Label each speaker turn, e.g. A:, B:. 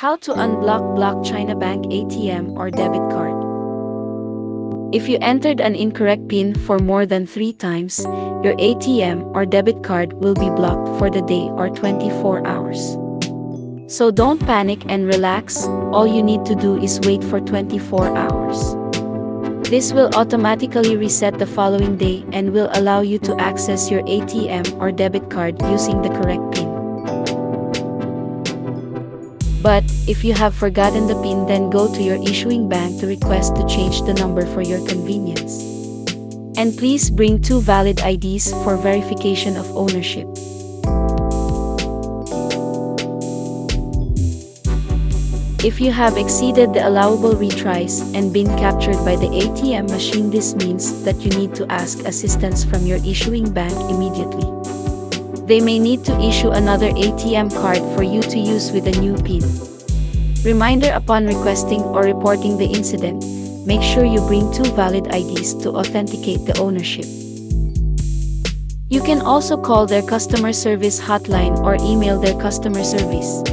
A: How to unblock CHINABANK ATM or debit card. If you entered an incorrect PIN for more than 3 times, your ATM or debit card will be blocked for the day or 24 hours. So don't panic and relax, all you need to do is wait for 24 hours. This will automatically reset the following day and will allow you to access your ATM or debit card using the correct PIN. But, if you have forgotten the PIN, then go to your issuing bank to request to change the number for your convenience. And please bring 2 valid IDs for verification of ownership. If you have exceeded the allowable retries and been captured by the ATM machine, this means that you need to ask assistance from your issuing bank immediately. They may need to issue another ATM card for you to use with a new PIN. Reminder: upon requesting or reporting the incident, make sure you bring 2 valid IDs to authenticate the ownership. You can also call their customer service hotline or email their customer service.